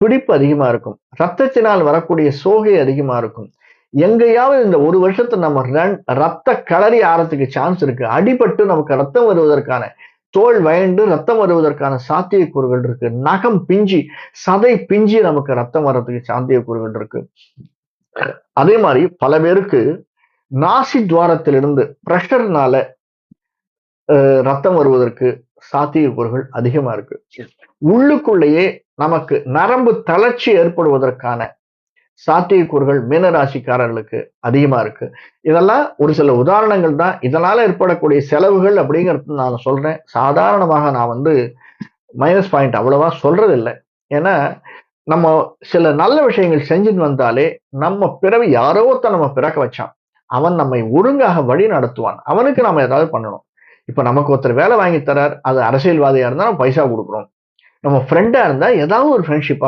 பிடிப்பு அதிகமா இருக்கும். ரத்தத்தினால் வரக்கூடிய சோகை அதிகமா இருக்கும். எங்கேயாவது இந்த 1 வருஷத்துல நம்ம ரத்த களரி ஆறதுக்கு சான்ஸ் இருக்கு. அடிபட்டு நமக்கு ரத்தம் வருவதற்கான தோல் வயண்டு ரத்தம் வருவதற்கான சாத்தியக்கூறுகள் இருக்கு. நகம் பிஞ்சி, சதை பிஞ்சி நமக்கு ரத்தம் வர்றதுக்கு சாத்தியக்கூறுகள் இருக்கு. அதே மாரி பல பேருக்கு நாசி துவாரத்திலிருந்து பிரஷர்னால ரத்தம் வருவதற்கு சாத்தியக்கூறுகள் அதிகமா இருக்கு. உள்ளுக்குள்ளேயே நமக்கு நரம்பு தளர்ச்சி ஏற்படுவதற்கான சாத்தியக்கூறுகள் மீனராசிக்காரர்களுக்கு அதிகமா இருக்கு. இதெல்லாம் ஒரு சில உதாரணங்கள் தான். இதனால ஏற்படக்கூடிய செலவுகள் அப்படிங்கிறது நான் சொல்றேன். சாதாரணமாக நான் மைனஸ் பாயிண்ட் அவ்வளவா சொல்றதில்ல. ஏன்னா, நம்ம சில நல்ல விஷயங்கள் செஞ்சுட்டு வந்தாலே, நம்ம பிறவி யாரோ ஒருத்தன் நம்ம பிறக்க வச்சான். அவன் நம்மை ஒழுங்காக வழி நடத்துவான். அவனுக்கு நாம ஏதாவது பண்ணணும். இப்ப நமக்கு ஒருத்தர் வேலை வாங்கி தரார். அது அரசியல்வாதியா இருந்தா நம்ம பைசா குடுக்குறோம். நம்ம ஃப்ரெண்டா இருந்தா ஏதாவது ஒரு ஃப்ரெண்ட்ஷிப்